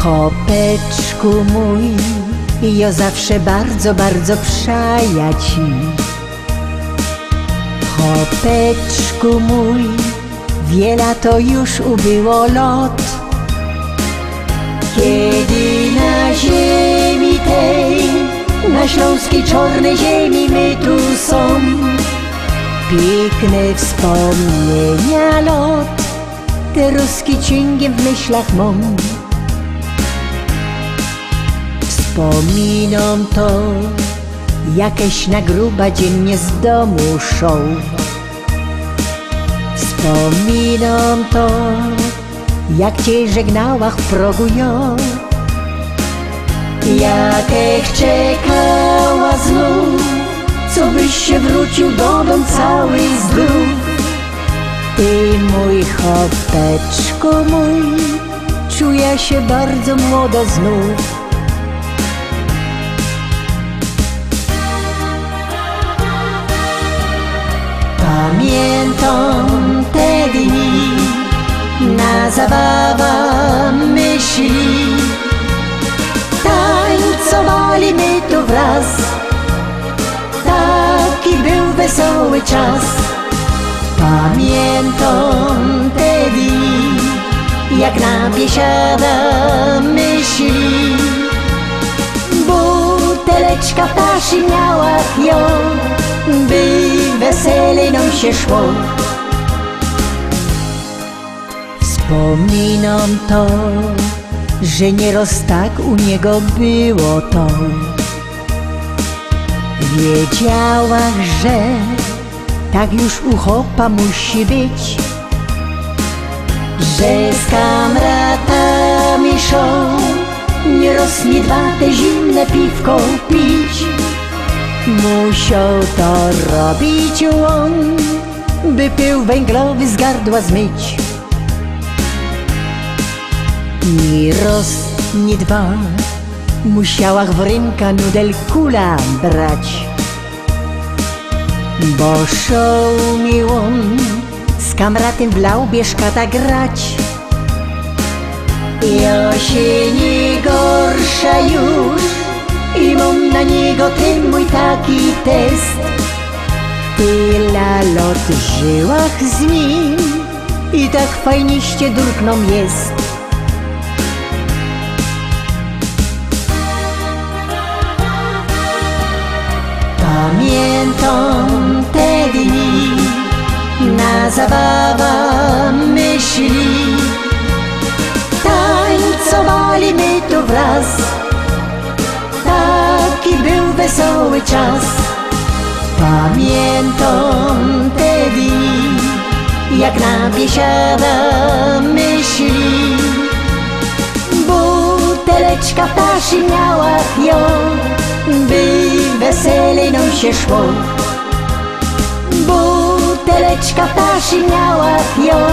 Chłopeczku mój, ja zawsze bardzo, bardzo przaja ci. Chłopeczku mój, wiele to już ubyło lot, kiedy na ziemi tej, na śląskiej czarnej ziemi my tu są. Piękne wspomnienia lot, te ruskie cięgiem w myślach mam. Wspominam to, jakieś na gruba dziennie z domu szą. Wspominam to, jak cię żegnała w progu ja. Jakech czekała znów, co byś się wrócił do domu cały zdrów. Ty mój chłopeczku mój, czuję się bardzo młodo znów. Pamiętam te dni, na zabawa myśli, tańcowali my tu wraz, taki był wesoły czas. Pamiętam te dni, jak na biesiada myśli, buteleczka w taszy miała ją, by weselej nam się szło. Wspominam to, że nieraz tak u niego było to. Wiedziałach, że tak już u chłopa musi być, że z kamratami szą, nieraz nie dwa te zimne piwko pić. Musiał to robić on, by pył węglowy z gardła zmyć. Ni raz, ni dwa, musiałach w ręka nudel kula brać, bo szał mi on z kamratem w Laubieżkata grać. Ja się nie gorsza już i mam na niego ten mój taki test. Tyle lot żyłach z nim i tak fajniście durkną jest. Pamiętam te dni, na zabawa myśli, tańcowali my tu wraz, taki był wesoły czas. Pamiętam te dni, jak na biesiada myśli, buteleczka w taszy miała ją, by weselej nam się szło. Buteleczka w taszy miała ją,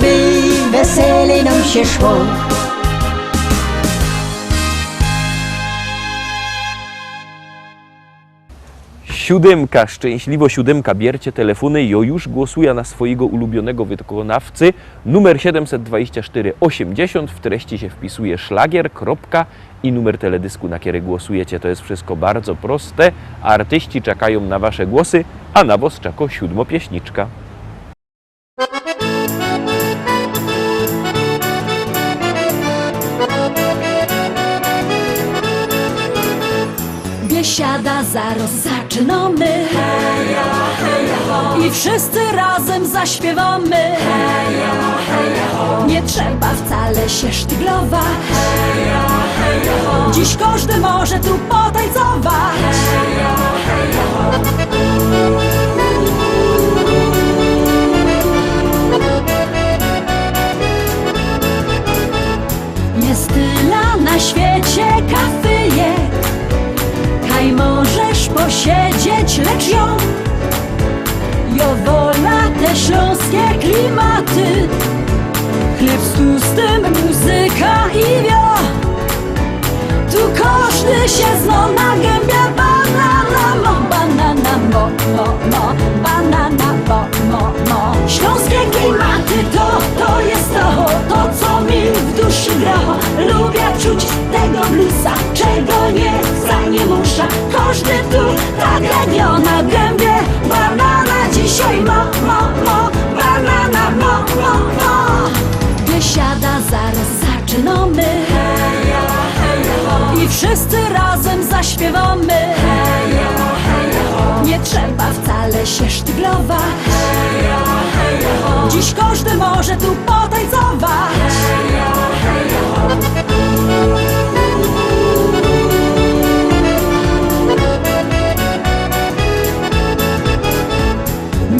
by weselej nam się szło. Siódemka, szczęśliwo siódemka, bierzcie telefony, jo już głosuje na swojego ulubionego wykonawcy. Numer 724 80, w treści się wpisuje szlagier, kropka i numer teledysku, na który głosujecie. To jest wszystko bardzo proste. Artyści czekają na wasze głosy, a na was czeka siódmopieśniczka. Biesiada zaraz zaczynamy, heja, heja, ho. I wszyscy razem zaśpiewamy, heja, heja, ho. Nie trzeba wcale się sztyglować, heja, heja, ho. Dziś każdy może tu potańcować, heja, heja, ho. Jest tyle na świecie kawyjek, kaj możesz posiedzieć, lecz ją wola te śląskie klimaty. Chleb z tłustym, muzyka i wio. Tu każdy się zna na gębie. Banana mo, banana mo, mo, mo. Banana mo, mo, mo. Śląskie klimaty to jest to co mi w duszy gra. Lubię Biesiada, zaraz zaczynamy. I wszyscy razem zaśpiewamy. Nie trzeba wcale się sztyglować. Dziś każdy może tu potańcować.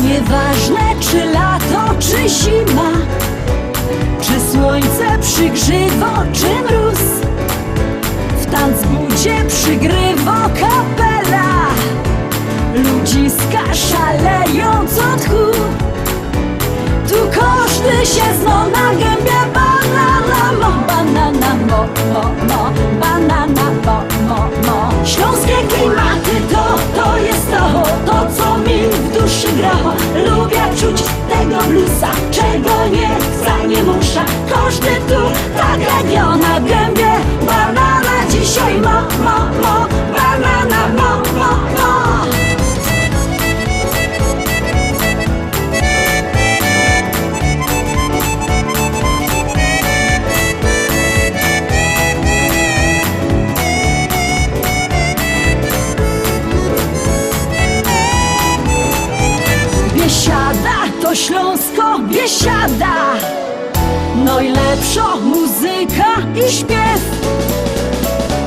Nieważne czy lato, czy zima, czy słońce przygrzywo, czy mróz, w tanzbudzie przygrywa kapela. Ludziska szalejąc od tchu. Tu każdy się zna na gębie. Banana mo, banana mo, mo, banana mo. Śląskie klimaty to jest to co mi w duszy gra. Lubię czuć tego bluesa, czego nie chcę, nie muszę. Każdy tu tak jak na gębie. Banana dzisiaj mo, banana mo. Biesiada to Śląsko, biesiada. Najlepsza muzyka i śpiew.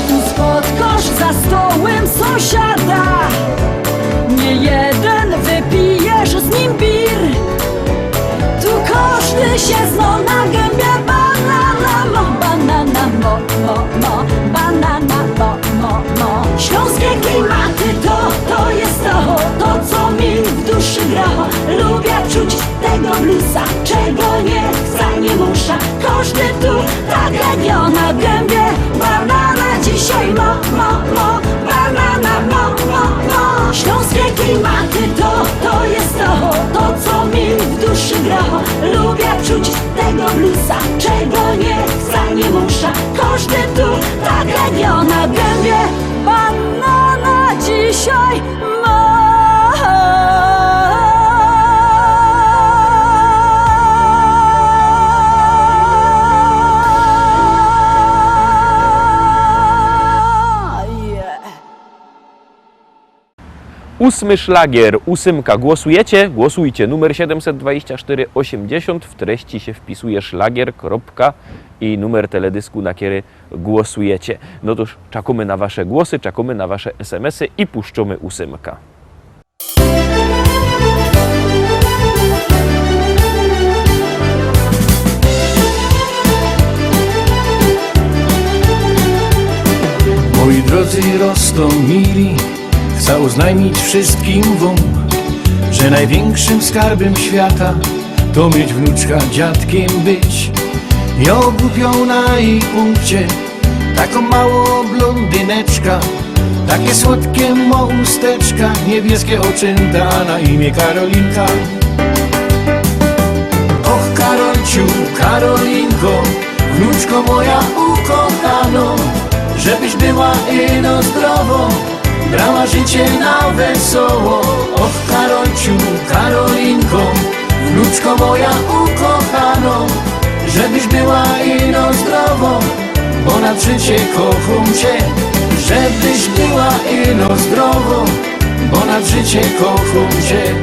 Tu spotkasz za stołem sąsiada. Nie jeden wypijesz z nim bir. Tu każdy się zna na gębie. Banana mo, banana mo. Śląskie klimaty to jest to co mi w duszy gra. Lubię czuć tego bluesa, czego nie chcę, nie muszę. Każdy tu tak jak na gębie. Banana dzisiaj mo, banana mo. Śląskie klimaty to jest to co mi w duszy gra. Lubię czuć tego bluesa, czego nie chcę, nie muszę. Każdy tu tak jak na gębie. Banana dzisiaj ma. Ósmy szlagier, ósemka. Głosujecie? Głosujcie. Numer 724 80. W treści się wpisuje szlagier, kropka i numer teledysku, na który głosujecie. No toż czekamy na wasze głosy, czekamy na wasze SMS-y i puszczamy ósemka. Moi drodzy Rostomili, chcę oznajmić wszystkim wam, że największym skarbem świata to mieć wnuczka, dziadkiem być. Ja ogłupią na jej punkcie taką małą blondyneczka, takie słodkie mo usteczka, niebieskie oczęta, na imię Karolinka. Och Karolciu, Karolinko, wnuczko moja ukochano, żebyś była ino zdrowo, brała życie na wesoło. Och Karolciu, Karolinko, wnuczko moja ukochano, żebyś była ino zdrowo, bo na życie kocham cię. Żebyś była ino zdrowo, bo na życie kocham cię.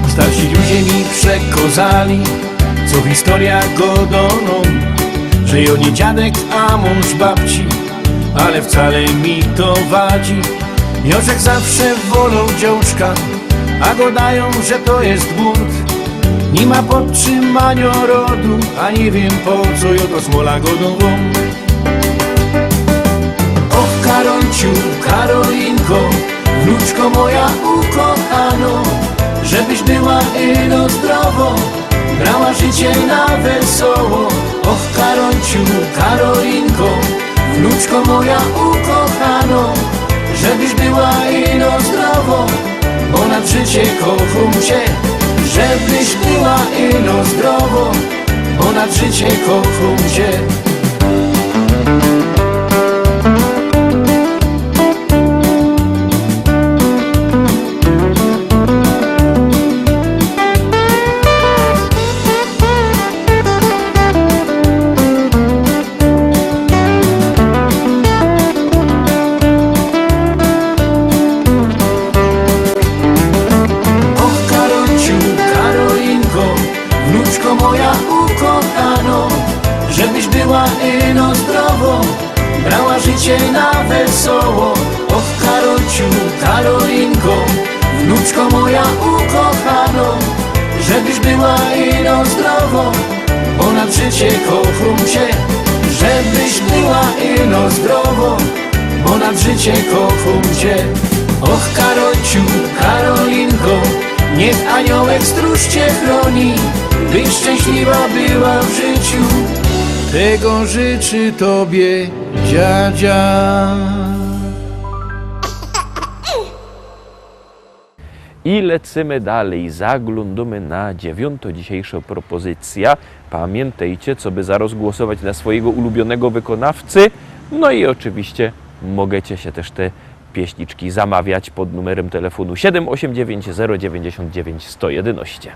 Starsi ludzie mi przekazali, co historia godoną, że jo nie dziadek, a mąż babci, ale wcale mi to wadzi. Jożek zawsze wolał dziążka, a godają, że to jest bunt. Nie ma podtrzymania rodu, a nie wiem po co jo to smola godową. Och Karolciu, Karolinko, wnuczko moja ukochano, żebyś była ino zdrowo, brała życie na wesoło. Och Karolciu, Karolinko, wnuczko moja ukochano, żebyś była ino zdrowo, bo na życie kocham cię. Żebyś była ino zdrowo, bo na życie kocham cię. Wnuczko moja ukochano, żebyś była ino zdrowo, bo nad życie kocham cię. Żebyś była ino zdrowo, bo nad życie kocham cię. Och Karolciu, Karolinko, niech aniołek stróż cię chroni, byś szczęśliwa była w życiu. Tego życzy tobie dziadzia. I lecimy dalej, zaglądamy na 9. dzisiejszą propozycja. Pamiętajcie, co by zaraz głosować na swojego ulubionego wykonawcy. No i oczywiście możecie się też te pieśniczki zamawiać pod numerem telefonu 789 099 111.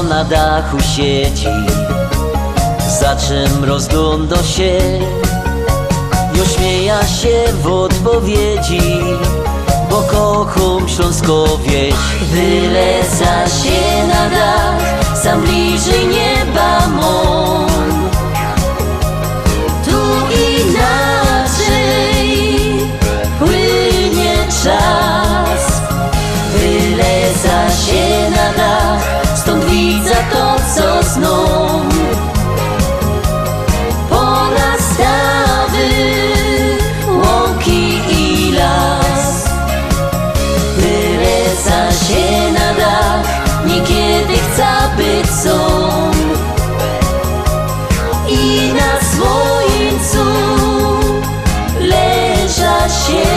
Na dachu siedzi, za czym rozgląda się i ośmieja się w odpowiedzi, bo kocham śląską wieś. Wyleca się na dach, sam bliżej nieba mą. Tu inaczej płynie czas. Wyleca się na dach, stąd widzę to, co sną. Pola, stawy, łąki i las. Wyleca się na dach, niekiedy chce być są. I na słońcu leża się.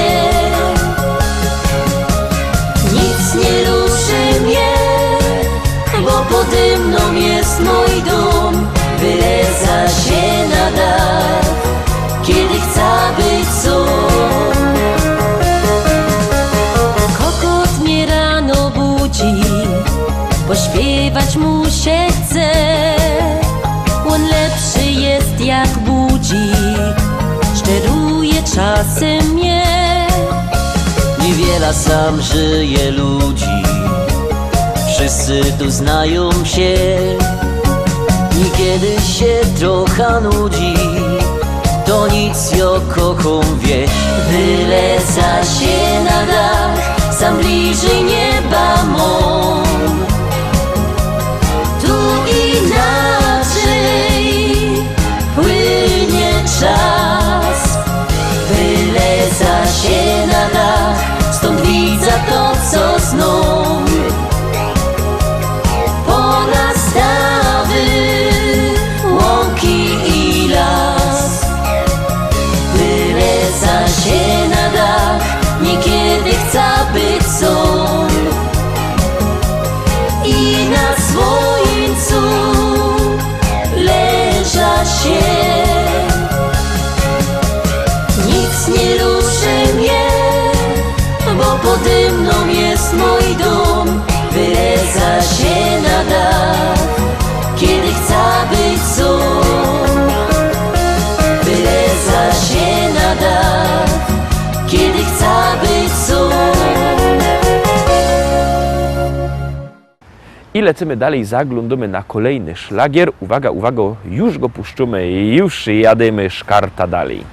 Nic nie ruszy mnie, bo pode mną jest mój dom. Wyleca się na dach, kiedy chce być sam. Kokot mnie rano budzi, pośpiewać mu się chce. On lepszy jest jak budzik, szczeruje czasem mnie. Niewiele sam żyje ludzi, wszyscy tu znają się. Niekiedy się trochę nudzi, to nic, ja kocham wieś. Wyleca się na dach, sam bliżej nieba mą. Tu inaczej płynie czas. Wyleca się na dach, stąd widzę to, co sną. Pola, stawy, łąki i las. Wyleca się na dach, niekiedy chce być są. I na słońcu leża się. Nic nie ruszy mnie, bo pode mną jest mój dom. Wyleca się na dach, kiedy chce być sam. Wyleca się na dach, kiedy chce być sam. I lecimy dalej, zaglądamy na kolejny szlagier. Uwaga, uwaga, już go puszczymy, już jademy szkarta dalej.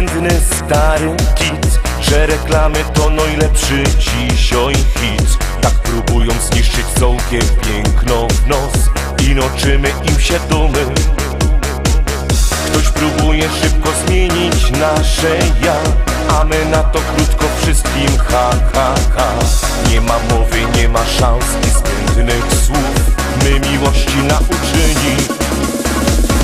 zbędny stary kit, że reklamy to najlepszy dzisiaj hit. Tak próbują zniszczyć całkie piękno w nos i noczymy im się dumy. Ktoś próbuje szybko zmienić nasze ja, a my na to krótko wszystkim ha, ha, ha. Nie ma mowy, nie ma szans i zbędnych słów, my miłości nauczyni.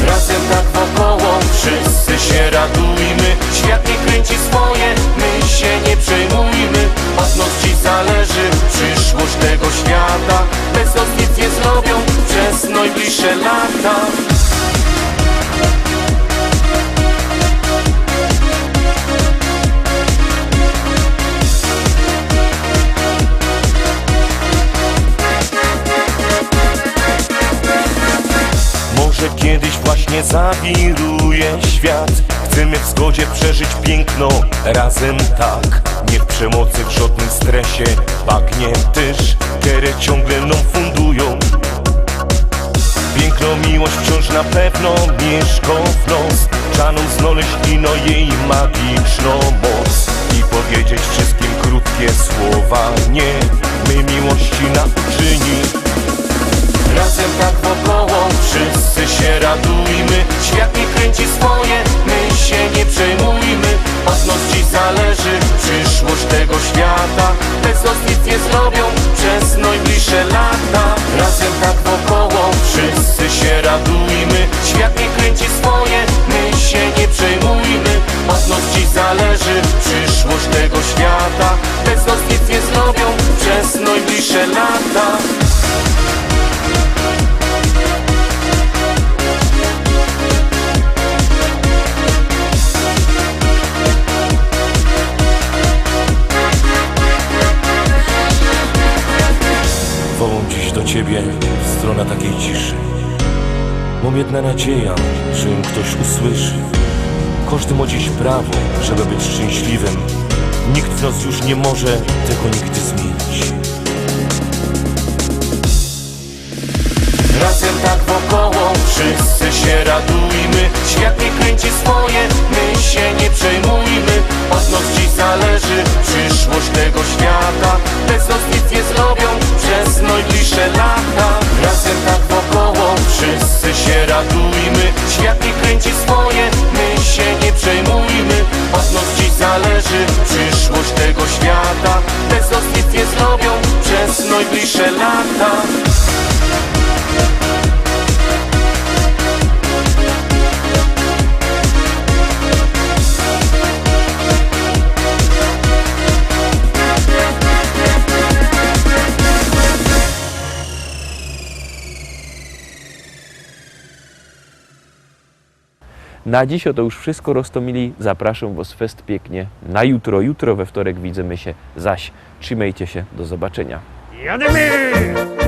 Razem tak wokoło, wszyscy się radujmy. Świat nie kręci swoje, my się nie przejmujmy. Od nas dziś zależy przyszłość tego świata. Bez nas nic nie zrobią przez najbliższe lata. Może kiedyś właśnie zawiruje świat. Chcemy w zgodzie przeżyć piękno razem tak. Nie w przemocy, w żadnym stresie, bagnie tyż, które ciągle nam fundują. Piękno, miłość wciąż na pewno mieszka w nos. Trzeba znaleźć ino jej magiczną moc i powiedzieć wszystkim krótkie słowa nie. My miłości nauczyni. Razem tak wokoło, wszyscy się radujmy. Świat nie kręci swoje, my się nie przejmujmy. Od nas dziś zależy przyszłość tego świata. Bez nas nic nie zrobią przez najbliższe lata. Razem tak wokoło, wszyscy się radujmy. Świat nie kręci swoje, my się nie przejmujmy. Od nas dziś zależy przyszłość tego świata. Bez nas nic nie zrobią przez najbliższe lata. Wołam dziś do ciebie w stronę takiej ciszy. Mam jedna nadzieja, że ją ktoś usłyszy. Każdy ma dziś prawo, żeby być szczęśliwym. Nikt z nas już nie może tego nigdy zmienić. Razem tak wokoło, wszyscy się radujmy. Świat nie kręci swoje, my się nie przejmujmy. Od nas dziś zależy przyszłość tego świata. Bez nas nic nie zrobią przez najbliższe lata. Razem tak wokoło, wszyscy się radujmy. Świat nie kręci swoje, my się nie przejmujmy. Od nas dziś zależy przyszłość tego świata. Bez nas nic nie zrobią przez najbliższe lata. Na dziś to już wszystko, Rostomili. Zapraszam Was fest pięknie na jutro. Jutro we wtorek widzimy się zaś. Trzymajcie się, do zobaczenia. Jademy!